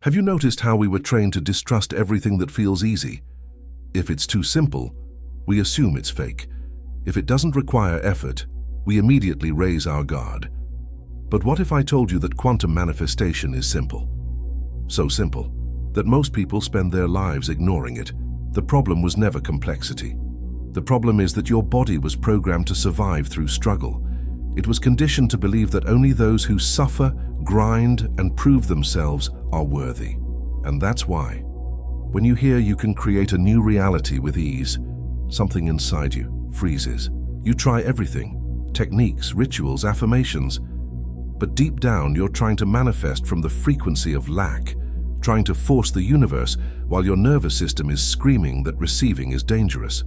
Have you noticed how we were trained to distrust everything that feels easy? If it's too simple, we assume it's fake. If it doesn't require effort, we immediately raise our guard. But what if I told you that quantum manifestation is simple? So simple that most people spend their lives ignoring it. The problem was never complexity. The problem is that your body was programmed to survive through struggle. It was conditioned to believe that only those who suffer, grind, and prove themselves are worthy. And that's why, when you hear you can create a new reality with ease, something inside you freezes. You try everything: techniques, rituals, affirmations. But deep down, you're trying to manifest from the frequency of lack, trying to force the universe while your nervous system is screaming that receiving is dangerous.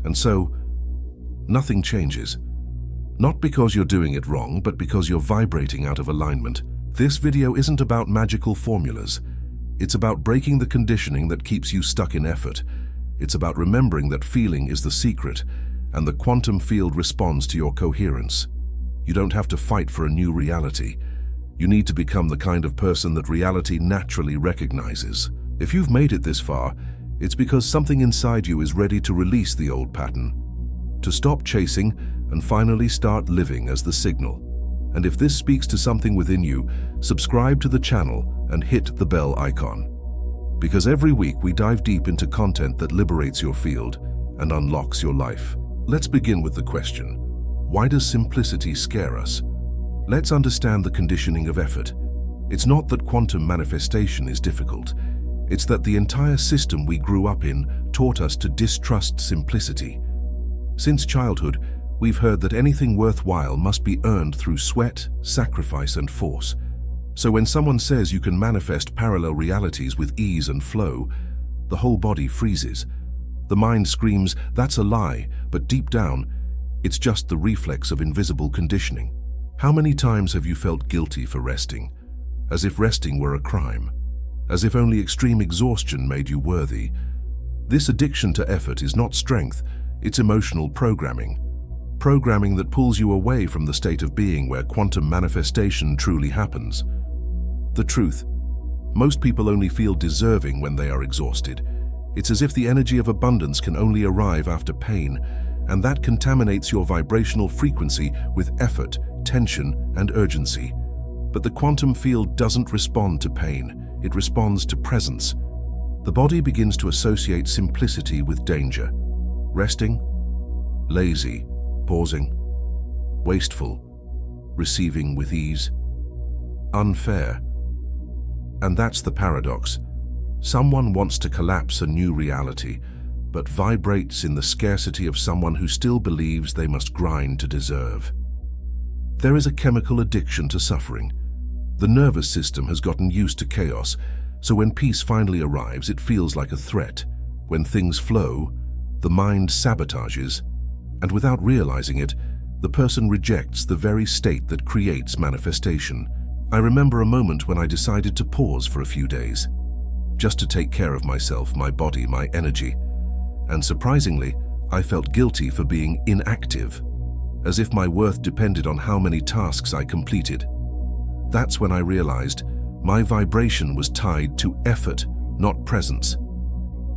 And so, nothing changes. Not because you're doing it wrong, but because you're vibrating out of alignment. This video isn't about magical formulas. It's about breaking the conditioning that keeps you stuck in effort. It's about remembering that feeling is the secret, and the quantum field responds to your coherence. You don't have to fight for a new reality. You need to become the kind of person that reality naturally recognizes. If you've made it this far, it's because something inside you is ready to release the old pattern, to stop chasing and finally start living as the signal. And if this speaks to something within you, subscribe to the channel and hit the bell icon. Because every week we dive deep into content that liberates your field and unlocks your life. Let's begin with the question: why does simplicity scare us? Let's understand the conditioning of effort. It's not that quantum manifestation is difficult. It's that the entire system we grew up in taught us to distrust simplicity. Since childhood, we've heard that anything worthwhile must be earned through sweat, sacrifice, and force. So when someone says you can manifest parallel realities with ease and flow, the whole body freezes. The mind screams, "That's a lie," but deep down, it's just the reflex of invisible conditioning. How many times have you felt guilty for resting? As if resting were a crime. As if only extreme exhaustion made you worthy. This addiction to effort is not strength, it's emotional programming. Programming that pulls you away from the state of being where quantum manifestation truly happens. The truth: most people only feel deserving when they are exhausted. It's as if the energy of abundance can only arrive after pain, and that contaminates your vibrational frequency with effort, tension, and urgency. But the quantum field doesn't respond to pain, it responds to presence. The body begins to associate simplicity with danger. Resting, lazy, pausing, wasteful, receiving with ease, unfair. And that's the paradox. Someone wants to collapse a new reality, but vibrates in the scarcity of someone who still believes they must grind to deserve. There is a chemical addiction to suffering. The nervous system has gotten used to chaos, so when peace finally arrives, it feels like a threat. When things flow, the mind sabotages, and without realizing it, the person rejects the very state that creates manifestation. I remember a moment when I decided to pause for a few days, just to take care of myself, my body, my energy. And surprisingly, I felt guilty for being inactive, as if my worth depended on how many tasks I completed. That's when I realized my vibration was tied to effort, not presence.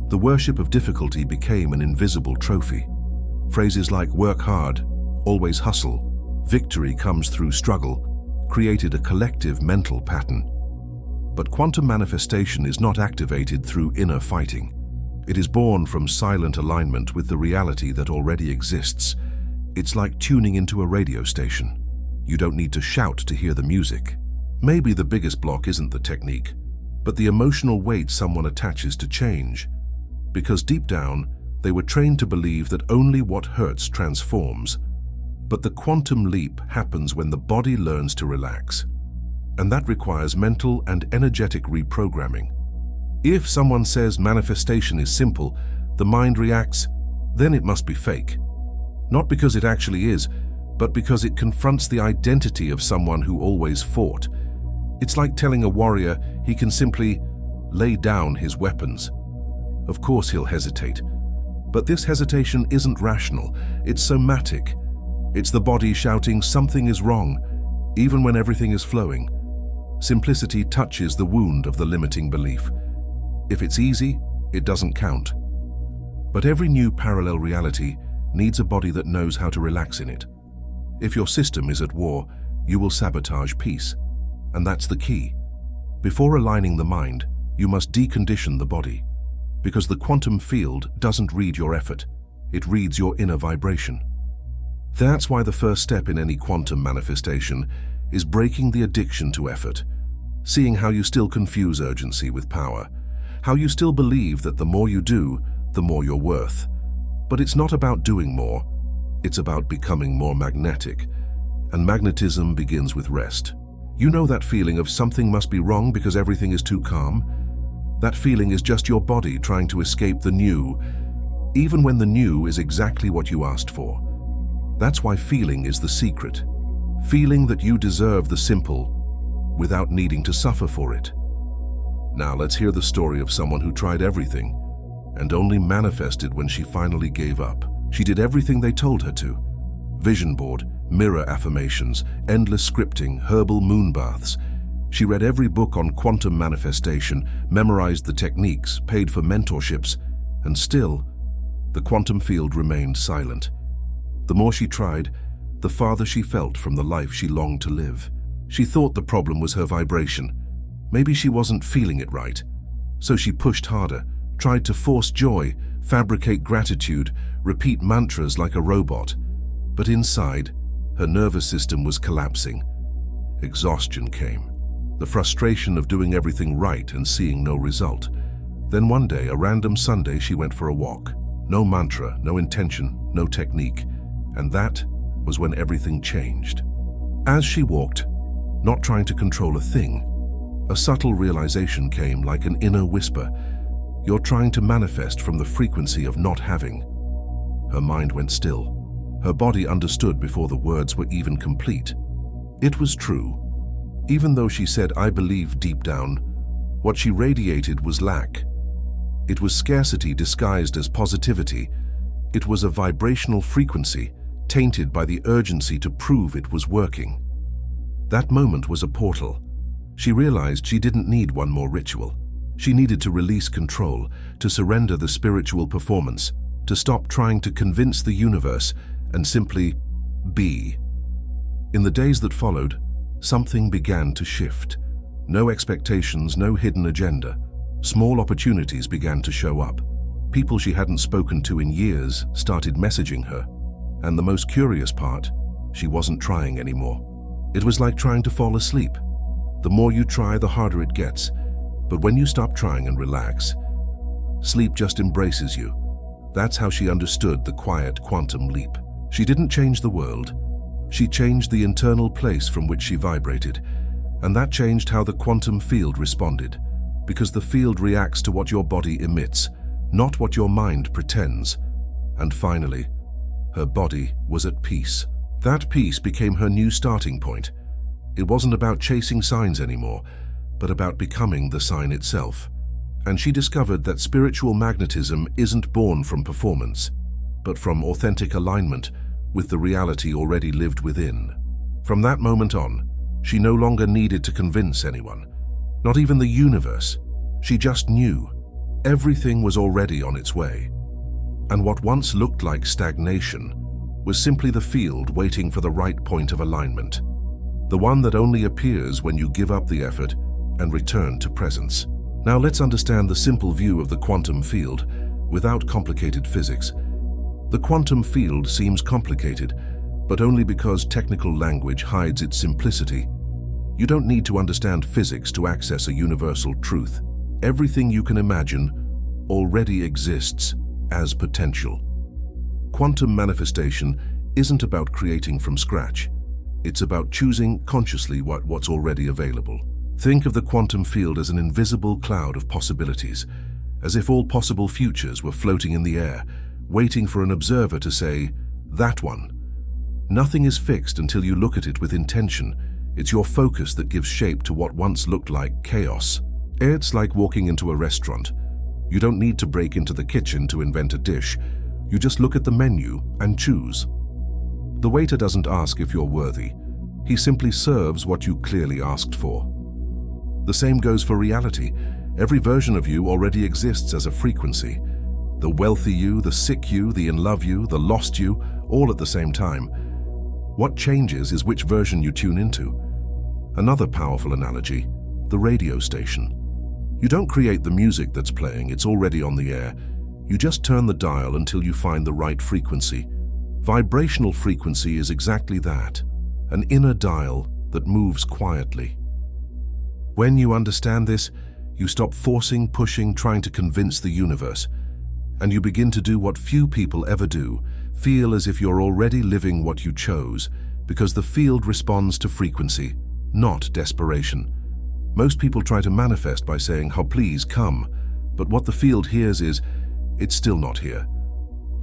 The worship of difficulty became an invisible trophy. Phrases like "work hard," "always hustle," "victory comes through struggle," created a collective mental pattern. But quantum manifestation is not activated through inner fighting. It is born from silent alignment with the reality that already exists. It's like tuning into a radio station. You don't need to shout to hear the music. Maybe the biggest block isn't the technique, but the emotional weight someone attaches to change. Because deep down, they were trained to believe that only what hurts transforms. But the quantum leap happens when the body learns to relax. And that requires mental and energetic reprogramming. If someone says manifestation is simple, the mind reacts, then it must be fake. Not because it actually is, but because it confronts the identity of someone who always fought. It's like telling a warrior he can simply lay down his weapons. Of course he'll hesitate. But this hesitation isn't rational, it's somatic. It's the body shouting something is wrong, even when everything is flowing. Simplicity touches the wound of the limiting belief. If it's easy, it doesn't count. But every new parallel reality needs a body that knows how to relax in it. If your system is at war, you will sabotage peace. And that's the key. Before aligning the mind, you must decondition the body. Because the quantum field doesn't read your effort, it reads your inner vibration. That's why the first step in any quantum manifestation is breaking the addiction to effort, seeing how you still confuse urgency with power, how you still believe that the more you do, the more you're worth. But it's not about doing more, it's about becoming more magnetic. And magnetism begins with rest. You know that feeling of something must be wrong because everything is too calm? That feeling is just your body trying to escape the new, even when the new is exactly what you asked for. That's why feeling is the secret. Feeling that you deserve the simple without needing to suffer for it. Now let's hear the story of someone who tried everything and only manifested when she finally gave up. She did everything they told her to. Vision board, mirror affirmations, endless scripting, herbal moon baths. She read every book on quantum manifestation, memorized the techniques, paid for mentorships, and still, the quantum field remained silent. The more she tried, the farther she felt from the life she longed to live. She thought the problem was her vibration. Maybe she wasn't feeling it right. So she pushed harder, tried to force joy, fabricate gratitude, repeat mantras like a robot. But inside, her nervous system was collapsing. Exhaustion came. The frustration of doing everything right and seeing no result. Then one day, a random Sunday, she went for a walk. No mantra, no intention, no technique. And that was when everything changed. As she walked, not trying to control a thing, a subtle realization came like an inner whisper. You're trying to manifest from the frequency of not having. Her mind went still. Her body understood before the words were even complete. It was true. Even though she said, "I believe," deep down, what she radiated was lack. It was scarcity disguised as positivity. It was a vibrational frequency tainted by the urgency to prove it was working. That moment was a portal. She realized she didn't need one more ritual. She needed to release control, to surrender the spiritual performance, to stop trying to convince the universe and simply be. In the days that followed, something began to shift. No expectations, no hidden agenda. Small opportunities began to show up. People she hadn't spoken to in years started messaging her. And the most curious part, she wasn't trying anymore. It was like trying to fall asleep. The more you try, the harder it gets. But when you stop trying and relax, sleep just embraces you. That's how she understood the quiet quantum leap. She didn't change the world. She changed the internal place from which she vibrated. And that changed how the quantum field responded. Because the field reacts to what your body emits, not what your mind pretends. And finally, her body was at peace. That peace became her new starting point. It wasn't about chasing signs anymore, but about becoming the sign itself. And she discovered that spiritual magnetism isn't born from performance, but from authentic alignment with the reality already lived within. From that moment on, she no longer needed to convince anyone, not even the universe. She just knew everything was already on its way. And what once looked like stagnation was simply the field waiting for the right point of alignment, the one that only appears when you give up the effort and return to presence. Now let's understand the simple view of the quantum field without complicated physics. The quantum field seems complicated, but only because technical language hides its simplicity. You don't need to understand physics to access a universal truth. Everything you can imagine already exists as potential. Quantum manifestation isn't about creating from scratch. It's about choosing consciously what's already available. Think of the quantum field as an invisible cloud of possibilities, as if all possible futures were floating in the air, waiting for an observer to say, "That one." Nothing is fixed until you look at it with intention. It's your focus that gives shape to what once looked like chaos. It's like walking into a restaurant. You don't need to break into the kitchen to invent a dish. You just look at the menu and choose. The waiter doesn't ask if you're worthy. He simply serves what you clearly asked for. The same goes for reality. Every version of you already exists as a frequency. The wealthy you, the sick you, the in love you, the lost you, all at the same time. What changes is which version you tune into. Another powerful analogy, the radio station. You don't create the music that's playing, it's already on the air. You just turn the dial until you find the right frequency. Vibrational frequency is exactly that, an inner dial that moves quietly. When you understand this, you stop forcing, pushing, trying to convince the universe, and you begin to do what few people ever do, feel as if you're already living what you chose, because the field responds to frequency, not desperation. Most people try to manifest by saying, "Oh, please come," but what the field hears is, "It's still not here."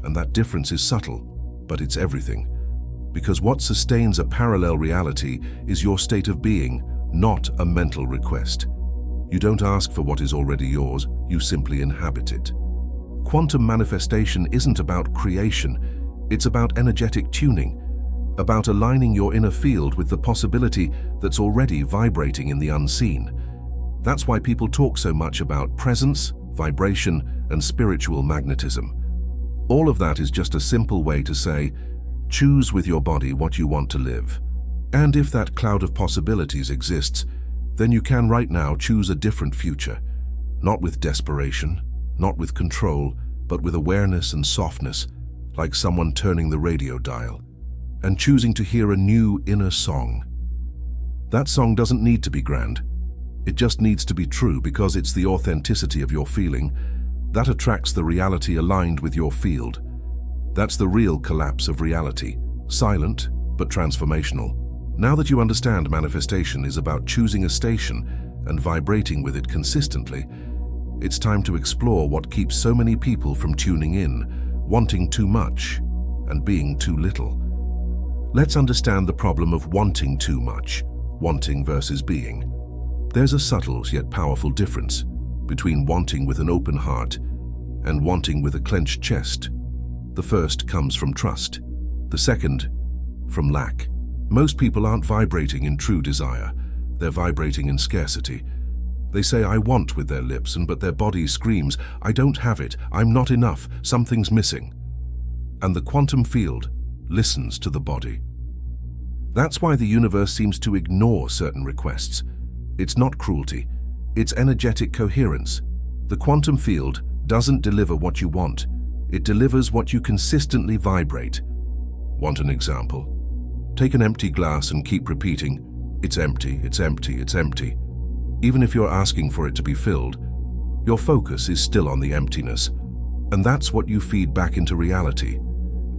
And that difference is subtle, but it's everything. Because what sustains a parallel reality is your state of being, not a mental request. You don't ask for what is already yours, you simply inhabit it. Quantum manifestation isn't about creation, it's about energetic tuning, about aligning your inner field with the possibility that's already vibrating in the unseen. That's why people talk so much about presence, vibration, and spiritual magnetism. All of that is just a simple way to say, choose with your body what you want to live. And if that cloud of possibilities exists, then you can right now choose a different future. Not with desperation, not with control, but with awareness and softness, like someone turning the radio dial, and choosing to hear a new inner song. That song doesn't need to be grand. It just needs to be true because it's the authenticity of your feeling that attracts the reality aligned with your field. That's the real collapse of reality, silent but transformational. Now that you understand manifestation is about choosing a station and vibrating with it consistently, it's time to explore what keeps so many people from tuning in, wanting too much and being too little. Let's understand the problem of wanting too much, wanting versus being. There's a subtle yet powerful difference between wanting with an open heart and wanting with a clenched chest. The first comes from trust, the second from lack. Most people aren't vibrating in true desire, they're vibrating in scarcity. They say "I want" with their lips, but their body screams, "I don't have it, I'm not enough, something's missing." And the quantum field listens to the body. That's why the universe seems to ignore certain requests. It's not cruelty, it's energetic coherence. The quantum field doesn't deliver what you want, it delivers what you consistently vibrate. Want an example? Take an empty glass and keep repeating, "It's empty, it's empty, it's empty." Even if you're asking for it to be filled, your focus is still on the emptiness. And that's what you feed back into reality,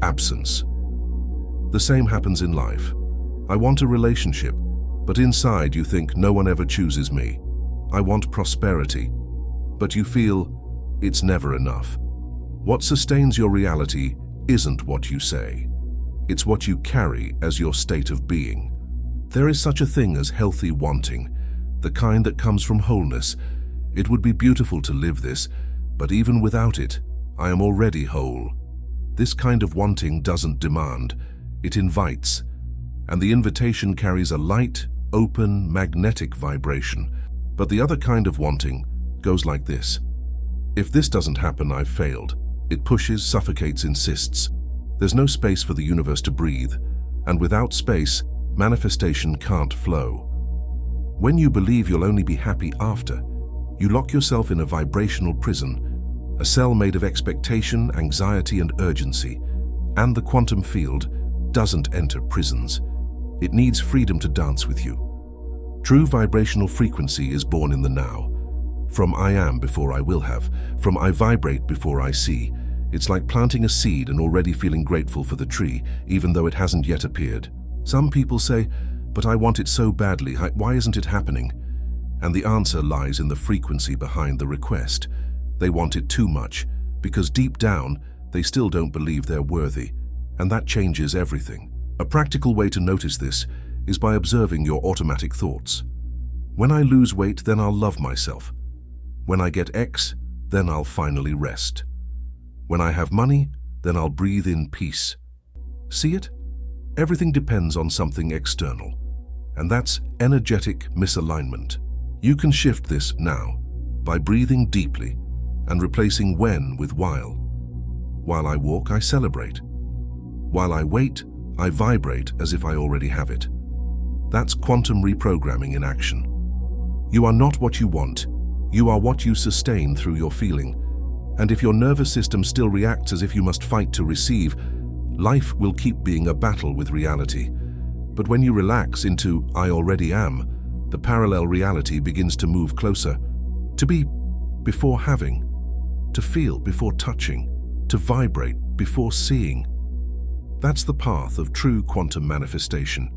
absence. The same happens in life. I want a relationship, but inside you think no one ever chooses me. I want prosperity, but you feel it's never enough. What sustains your reality isn't what you say. It's what you carry as your state of being. There is such a thing as healthy wanting, the kind that comes from wholeness. It would be beautiful to live this, but even without it, I am already whole. This kind of wanting doesn't demand, it invites, and the invitation carries a light, open, magnetic vibration. But the other kind of wanting goes like this. If this doesn't happen, I've failed. It pushes, suffocates, insists. There's no space for the universe to breathe, and without space, manifestation can't flow. When you believe you'll only be happy after, you lock yourself in a vibrational prison, a cell made of expectation, anxiety, and urgency. And the quantum field doesn't enter prisons. It needs freedom to dance with you. True vibrational frequency is born in the now. From I am before I will have, from I vibrate before I see. It's like planting a seed and already feeling grateful for the tree, even though it hasn't yet appeared. Some people say, "But I want it so badly, why isn't it happening?" And the answer lies in the frequency behind the request. They want it too much, because deep down, they still don't believe they're worthy, and that changes everything. A practical way to notice this is by observing your automatic thoughts. When I lose weight, then I'll love myself. When I get X, then I'll finally rest. When I have money, then I'll breathe in peace. See it? Everything depends on something external, and that's energetic misalignment. You can shift this now by breathing deeply and replacing when with while. While I walk, I celebrate. While I wait, I vibrate as if I already have it. That's quantum reprogramming in action. You are not what you want. You are what you sustain through your feeling. And if your nervous system still reacts as if you must fight to receive, life will keep being a battle with reality. But when you relax into I already am, the parallel reality begins to move closer. To be before having, to feel before touching, to vibrate before seeing. That's the path of true quantum manifestation.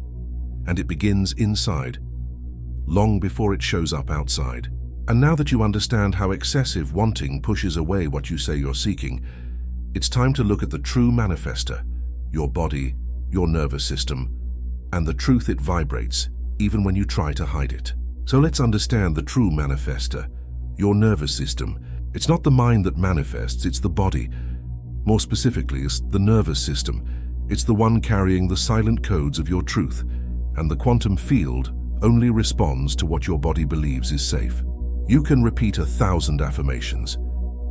And it begins inside, long before it shows up outside. And now that you understand how excessive wanting pushes away what you say you're seeking, it's time to look at the true manifestor, your body, your nervous system, and the truth it vibrates, even when you try to hide it. So let's understand the true manifestor, your nervous system. It's not the mind that manifests, it's the body. More specifically, it's the nervous system. It's the one carrying the silent codes of your truth, and the quantum field only responds to what your body believes is safe. You can repeat 1,000 affirmations,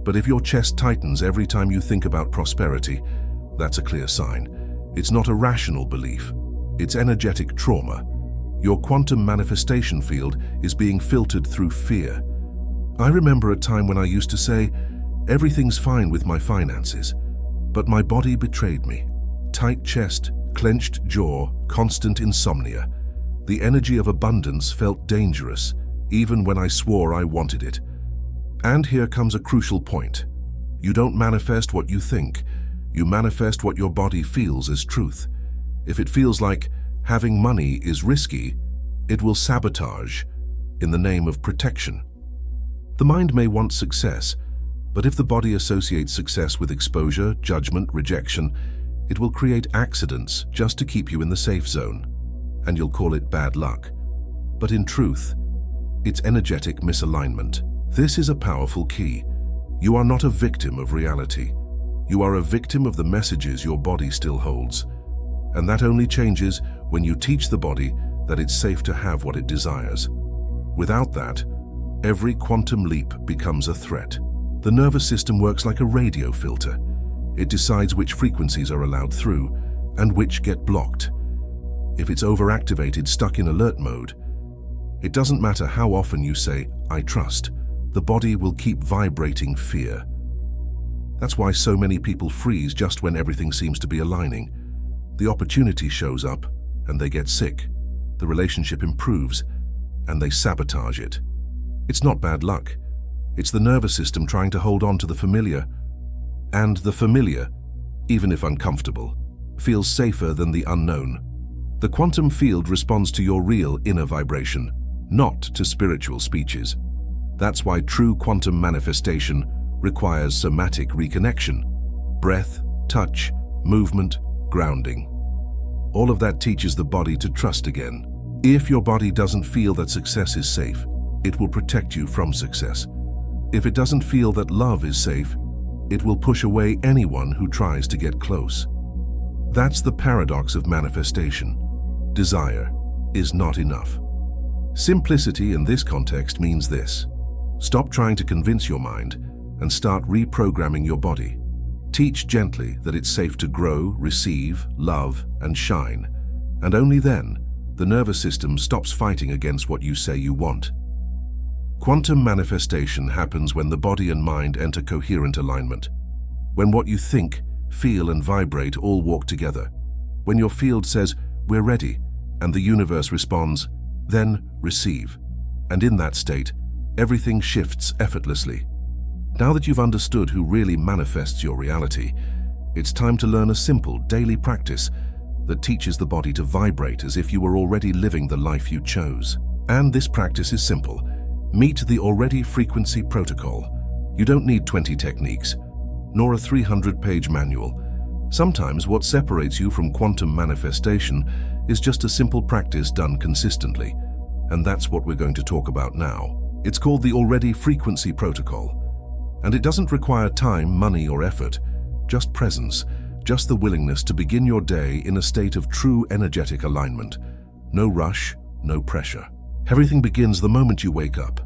but if your chest tightens every time you think about prosperity, that's a clear sign. It's not a rational belief, it's energetic trauma. Your quantum manifestation field is being filtered through fear. I remember a time when I used to say, everything's fine with my finances, but my body betrayed me. Tight chest, clenched jaw, constant insomnia. The energy of abundance felt dangerous, even when I swore I wanted it. And here comes a crucial point. You don't manifest what you think. You manifest what your body feels as truth. If it feels like having money is risky, it will sabotage in the name of protection. The mind may want success, but if the body associates success with exposure, judgment, rejection, it will create accidents just to keep you in the safe zone, and you'll call it bad luck. But in truth, it's energetic misalignment. This is a powerful key. You are not a victim of reality. You are a victim of the messages your body still holds. And that only changes when you teach the body that it's safe to have what it desires. Without that, every quantum leap becomes a threat. The nervous system works like a radio filter. It decides which frequencies are allowed through and which get blocked. If it's overactivated, stuck in alert mode, it doesn't matter how often you say, I trust, the body will keep vibrating fear. That's why so many people freeze just when everything seems to be aligning. The opportunity shows up and they get sick. The relationship improves and they sabotage it. It's not bad luck. It's the nervous system trying to hold on to the familiar. And the familiar, even if uncomfortable, feels safer than the unknown. The quantum field responds to your real inner vibration, not to spiritual speeches. That's why true quantum manifestation requires somatic reconnection. Breath, touch, movement, grounding. All of that teaches the body to trust again. If your body doesn't feel that success is safe, it will protect you from success. If it doesn't feel that love is safe, it will push away anyone who tries to get close. That's the paradox of manifestation. Desire is not enough. Simplicity in this context means this. Stop trying to convince your mind and start reprogramming your body. Teach gently that it's safe to grow, receive, love, and shine. And only then, the nervous system stops fighting against what you say you want. Quantum manifestation happens when the body and mind enter coherent alignment. When what you think, feel, and vibrate all walk together. When your field says, we're ready, and the universe responds, then receive. And in that state, everything shifts effortlessly. Now that you've understood who really manifests your reality, it's time to learn a simple daily practice that teaches the body to vibrate as if you were already living the life you chose. And this practice is simple. Meet the already frequency protocol. You don't need 20 techniques, nor a 300-page manual. Sometimes what separates you from quantum manifestation is just a simple practice done consistently. And that's what we're going to talk about now. It's called the already frequency protocol. And it doesn't require time, money, or effort, just presence, just the willingness to begin your day in a state of true energetic alignment. No rush, no pressure. Everything begins the moment you wake up.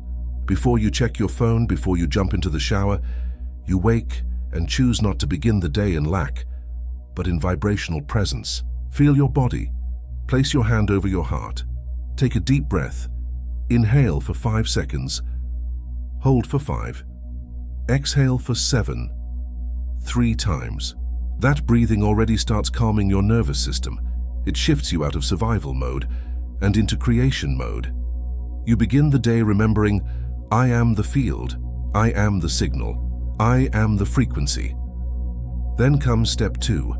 Before you check your phone, before you jump into the shower, you wake and choose not to begin the day in lack, but in vibrational presence. Feel your body. Place your hand over your heart. Take a deep breath. Inhale for 5 seconds. Hold for 5. Exhale for 7. 3 times. That breathing already starts calming your nervous system. It shifts you out of survival mode and into creation mode. You begin the day remembering, I am the field, I am the signal, I am the frequency. Then comes step 2.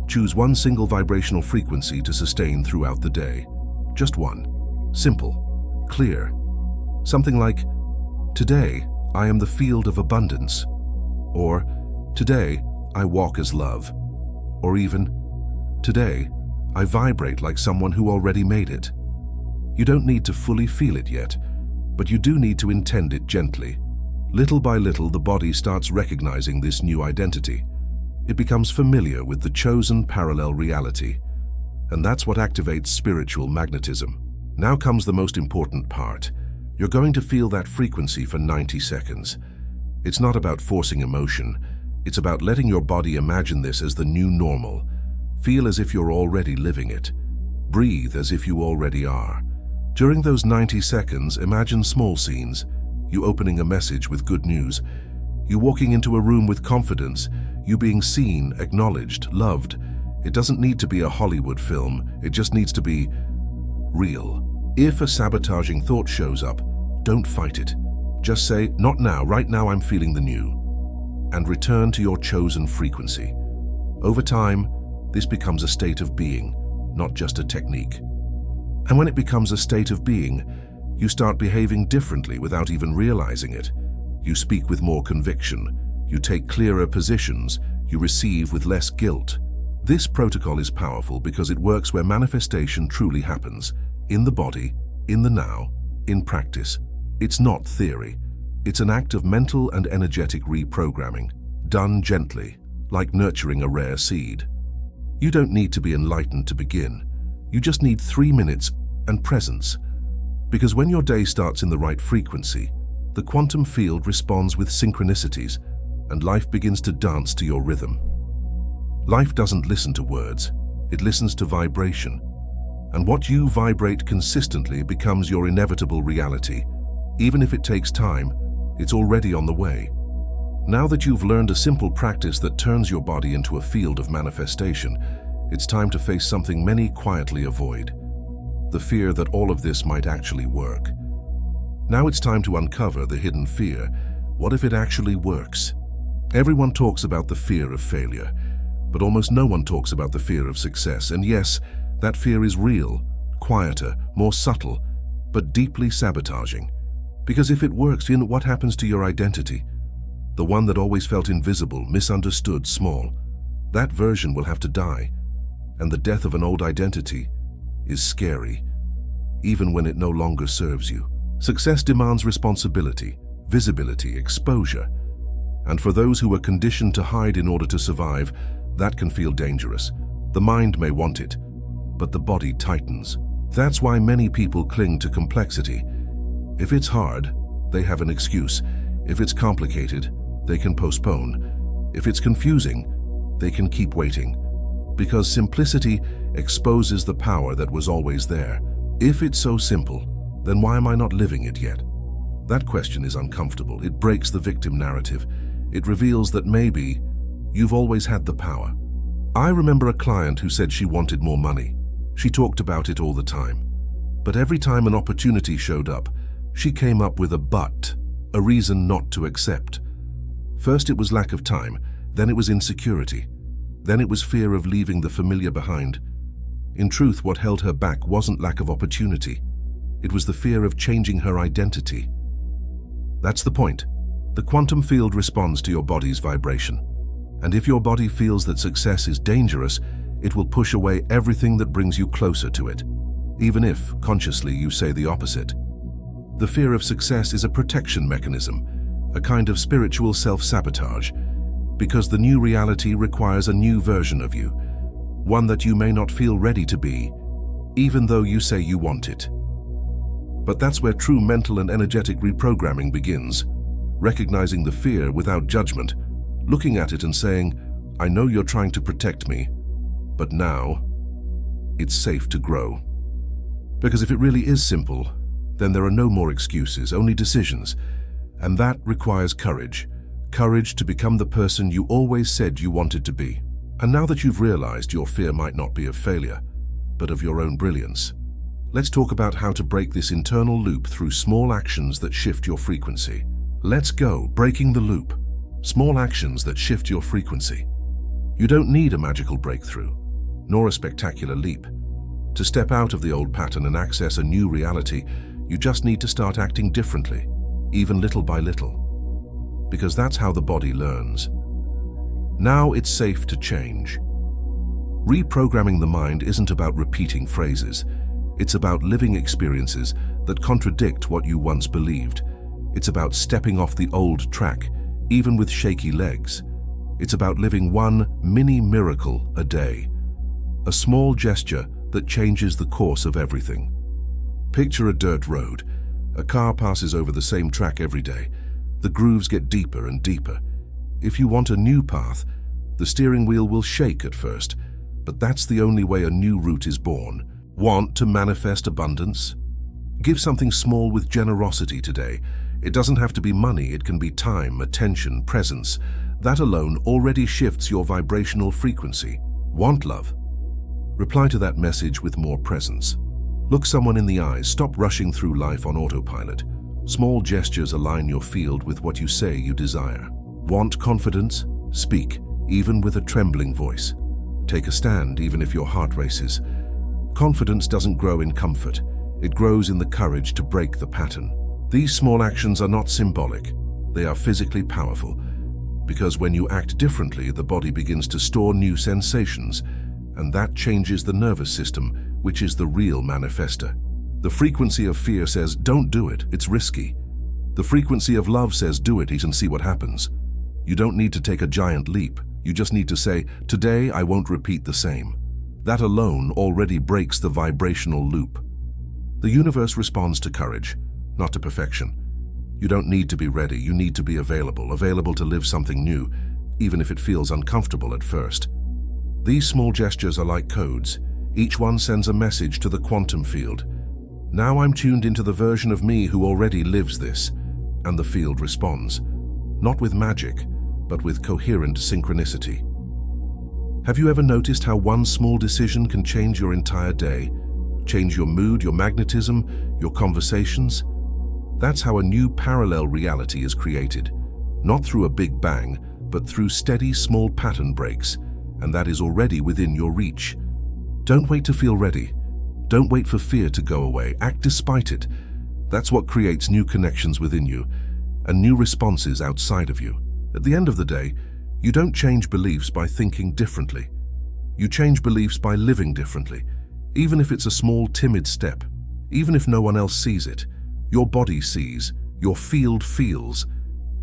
Choose one single vibrational frequency to sustain throughout the day. Just one. Simple. Clear. Something like, today I am the field of abundance. Or, today I walk as love. Or even, today I vibrate like someone who already made it. You don't need to fully feel it yet, but you do need to intend it gently. Little by little, the body starts recognizing this new identity. It becomes familiar with the chosen parallel reality. And that's what activates spiritual magnetism. Now comes the most important part. You're going to feel that frequency for 90 seconds. It's not about forcing emotion. It's about letting your body imagine this as the new normal. Feel as if you're already living it. Breathe as if you already are. During those 90 seconds, imagine small scenes. You opening a message with good news. You walking into a room with confidence. You being seen, acknowledged, loved. It doesn't need to be a Hollywood film. It just needs to be real. If a sabotaging thought shows up, don't fight it. Just say, not now, right now I'm feeling the new. And return to your chosen frequency. Over time, this becomes a state of being, not just a technique. And when it becomes a state of being, you start behaving differently without even realizing it. You speak with more conviction. You take clearer positions. You receive with less guilt. This protocol is powerful because it works where manifestation truly happens. In the body, in the now, in practice. It's not theory. It's an act of mental and energetic reprogramming, done gently, like nurturing a rare seed. You don't need to be enlightened to begin. You just need 3 minutes and presence. Because when your day starts in the right frequency, the quantum field responds with synchronicities, and life begins to dance to your rhythm. Life doesn't listen to words, it listens to vibration. And what you vibrate consistently becomes your inevitable reality. Even if it takes time, it's already on the way. Now that you've learned a simple practice that turns your body into a field of manifestation, it's time to face something many quietly avoid. The fear that all of this might actually work. Now it's time to uncover the hidden fear. What if it actually works? Everyone talks about the fear of failure, but almost no one talks about the fear of success. And yes, that fear is real, quieter, more subtle, but deeply sabotaging. Because if it works, what happens to your identity? The one that always felt invisible, misunderstood, small. That version will have to die. And the death of an old identity is scary, even when it no longer serves you. Success demands responsibility, visibility, exposure. And for those who are conditioned to hide in order to survive, that can feel dangerous. The mind may want it, but the body tightens. That's why many people cling to complexity. If it's hard, they have an excuse. If it's complicated, they can postpone. If it's confusing, they can keep waiting. Because simplicity exposes the power that was always there. If it's so simple, then why am I not living it yet? That question is uncomfortable. It breaks the victim narrative. It reveals that maybe you've always had the power. I remember a client who said she wanted more money. She talked about it all the time. But every time an opportunity showed up, she came up with a but, a reason not to accept. First it was lack of time, then it was insecurity. Then it was fear of leaving the familiar behind. In truth, what held her back wasn't lack of opportunity. It was the fear of changing her identity. That's the point. The quantum field responds to your body's vibration. And if your body feels that success is dangerous, it will push away everything that brings you closer to it, even if, consciously, you say the opposite. The fear of success is a protection mechanism, a kind of spiritual self-sabotage, because the new reality requires a new version of you, one that you may not feel ready to be, even though you say you want it. But that's where true mental and energetic reprogramming begins. Recognizing the fear without judgment, looking at it and saying, I know you're trying to protect me, but now it's safe to grow. Because if it really is simple, then there are no more excuses, only decisions. And that requires courage. Courage to become the person you always said you wanted to be. And now that you've realized your fear might not be of failure, but of your own brilliance, let's talk about how to break this internal loop through small actions that shift your frequency. Let's go, breaking the loop. Small actions that shift your frequency. You don't need a magical breakthrough, nor a spectacular leap. To step out of the old pattern and access a new reality, you just need to start acting differently, even little by little. Because that's how the body learns. Now it's safe to change. Reprogramming the mind isn't about repeating phrases. It's about living experiences that contradict what you once believed. It's about stepping off the old track, even with shaky legs. It's about living one mini miracle a day. A small gesture that changes the course of everything. Picture a dirt road. A car passes over the same track every day. The grooves get deeper and deeper. If you want a new path, the steering wheel will shake at first, but that's the only way a new route is born. Want to manifest abundance? Give something small with generosity today. It doesn't have to be money, it can be time, attention, presence. That alone already shifts your vibrational frequency. Want love? Reply to that message with more presence. Look someone in the eyes, stop rushing through life on autopilot. Small gestures align your field with what you say you desire. Want confidence? Speak, even with a trembling voice. Take a stand, even if your heart races. Confidence doesn't grow in comfort. It grows in the courage to break the pattern. These small actions are not symbolic. They are physically powerful. Because when you act differently, the body begins to store new sensations, and that changes the nervous system, which is the real manifestor. The frequency of fear says, don't do it, it's risky. The frequency of love says, do it and see what happens. You don't need to take a giant leap. You just need to say, today I won't repeat the same. That alone already breaks the vibrational loop. The universe responds to courage, not to perfection. You don't need to be ready, you need to be available to live something new, even if it feels uncomfortable at first. These small gestures are like codes. Each one sends a message to the quantum field. Now I'm tuned into the version of me who already lives this, and the field responds. Not with magic, but with coherent synchronicity. Have you ever noticed how one small decision can change your entire day? Change your mood, your magnetism, your conversations? That's how a new parallel reality is created. Not through a big bang, but through steady small pattern breaks, and that is already within your reach. Don't wait to feel ready. Don't wait for fear to go away. Act despite it. That's what creates new connections within you, and new responses outside of you. At the end of the day, you don't change beliefs by thinking differently. You change beliefs by living differently. Even if it's a small, timid step, even if no one else sees it, your body sees, your field feels,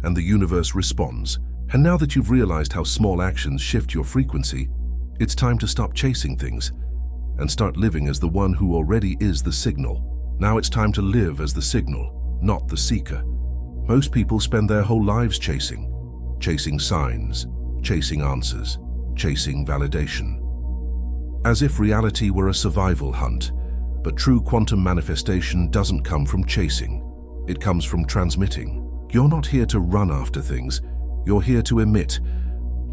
and the universe responds. And now that you've realized how small actions shift your frequency, it's time to stop chasing things and start living as the one who already is the signal. Now it's time to live as the signal, not the seeker. Most people spend their whole lives chasing signs, chasing answers, chasing validation. As if reality were a survival hunt, but true quantum manifestation doesn't come from chasing. It comes from transmitting. You're not here to run after things. You're here to emit,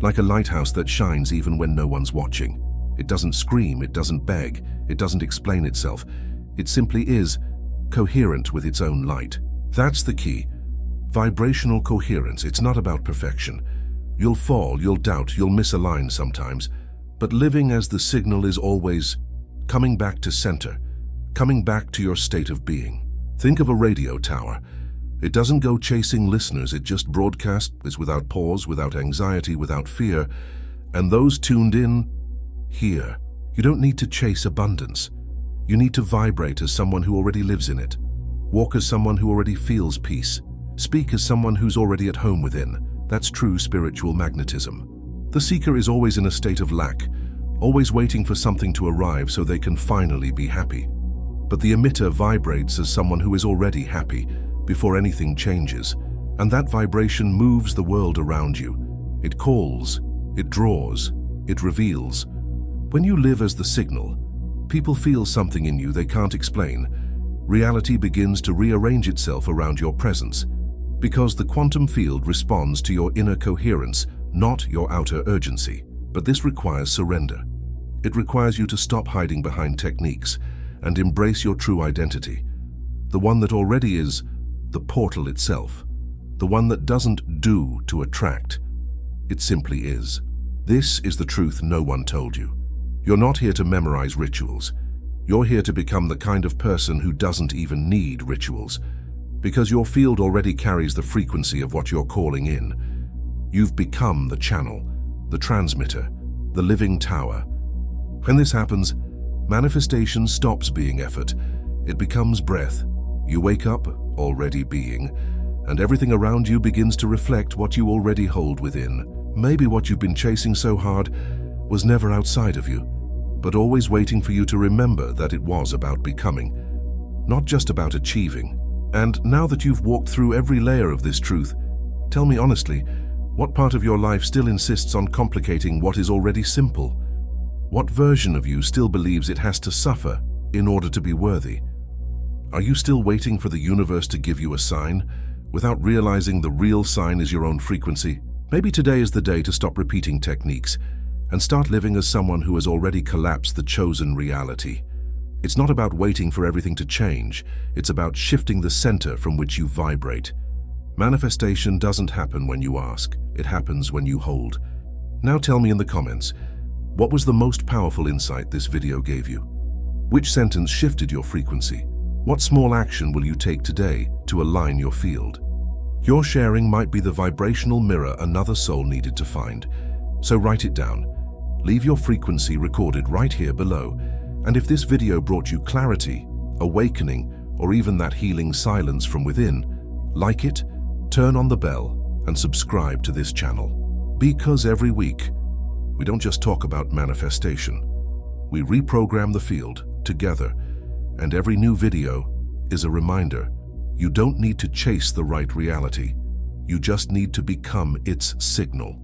like a lighthouse that shines even when no one's watching. It doesn't scream, it doesn't beg, it doesn't explain itself. It simply is, coherent with its own light. That's the key. Vibrational coherence. It's not about perfection. You'll fall, you'll doubt, you'll misalign sometimes, but living as the signal is always coming back to center, coming back to your state of being. Think of a radio tower. It doesn't go chasing listeners, it just broadcasts without pause, without anxiety, without fear, and those tuned in hear. You don't need to chase abundance. You need to vibrate as someone who already lives in it. Walk as someone who already feels peace. Speak as someone who's already at home within. That's true spiritual magnetism. The seeker is always in a state of lack, always waiting for something to arrive so they can finally be happy. But the emitter vibrates as someone who is already happy before anything changes, and that vibration moves the world around you. It calls, it draws, it reveals. When you live as the signal, people feel something in you they can't explain. Reality begins to rearrange itself around your presence, because the quantum field responds to your inner coherence, not your outer urgency. But this requires surrender. It requires you to stop hiding behind techniques and embrace your true identity, the one that already is the portal itself, the one that doesn't do to attract, it simply is. This is the truth no one told you. You're not here to memorize rituals. You're here to become the kind of person who doesn't even need rituals, because your field already carries the frequency of what you're calling in. You've become the channel, the transmitter, the living tower. When this happens, manifestation stops being effort. It becomes breath. You wake up, already being, and everything around you begins to reflect what you already hold within. Maybe what you've been chasing so hard was never outside of you, but always waiting for you to remember that it was about becoming, not just about achieving. And now that you've walked through every layer of this truth, tell me honestly, what part of your life still insists on complicating what is already simple? What version of you still believes it has to suffer in order to be worthy? Are you still waiting for the universe to give you a sign, without realizing the real sign is your own frequency? Maybe today is the day to stop repeating techniques and start living as someone who has already collapsed the chosen reality. It's not about waiting for everything to change. It's about shifting the center from which you vibrate. Manifestation doesn't happen when you ask. It happens when you hold. Now tell me in the comments, what was the most powerful insight this video gave you? Which sentence shifted your frequency? What small action will you take today to align your field? Your sharing might be the vibrational mirror another soul needed to find. So write it down. Leave your frequency recorded right here below. And if this video brought you clarity, awakening, or even that healing silence from within, like it, turn on the bell, and subscribe to this channel. Because every week, we don't just talk about manifestation. We reprogram the field together, and every new video is a reminder. You don't need to chase the right reality. You just need to become its signal.